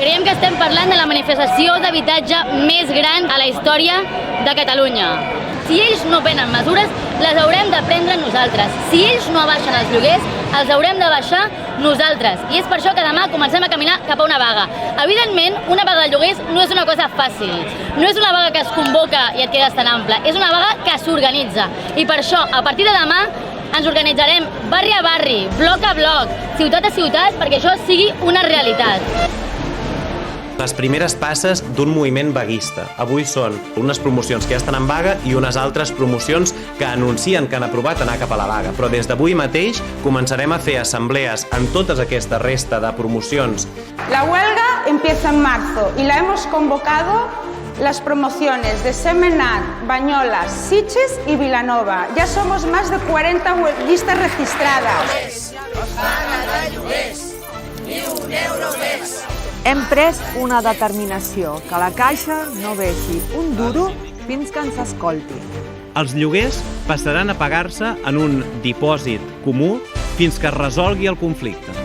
Creiem que estem parlant de la manifestació d'habitatge més gran a la història de Catalunya. Si ells no prenen mesures, les haurem de prendre nosaltres. Si ells no abaixen els lloguers, els haurem de baixar nosaltres. I és per això que demà comencem a caminar cap a una vaga. Evidentment, una vaga de lloguers no és una cosa fàcil. No és una vaga que es convoca i et quedes tan ample. És una vaga que s'organitza. I per això, a partir de demà, ens organitzarem barri a barri, bloc a bloc, ciutat a ciutat, perquè això sigui una realitat. Les primeres passes d'un moviment vaguista. Avui són unes promocions que ja estan en vaga i unes altres promocions que anuncien que han aprovat anar cap a la vaga. Però des d'avui mateix començarem a fer assemblees en totes aquesta resta de promocions. La huelga empieza en marzo y la hemos convocado las promociones de Semenat, Banyoles, Sitges y Vilanova. Ya somos más de 40 huelguistas registradas. Vaga de lloguers, ni un euro més. Hem pres una determinació, que la Caixa no veixi un duro fins que ens escolti. Els lloguers passaran a pagar-se en un dipòsit comú fins que es resolgui el conflicte.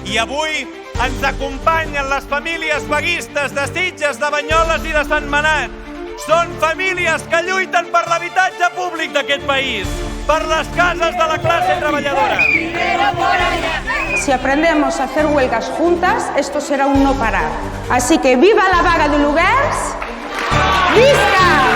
I avui ens acompanyen les famílies vaguistes de Sitges, de Banyoles i de Sentmenat. Són famílies que lluiten per l'habitatge públic d'aquest país, per les cases de la classe treballadora. Si aprendemos a hacer huelgas juntas, esto será un no parar. Así que ¡viva la vaga de lloguers! ¡Visca!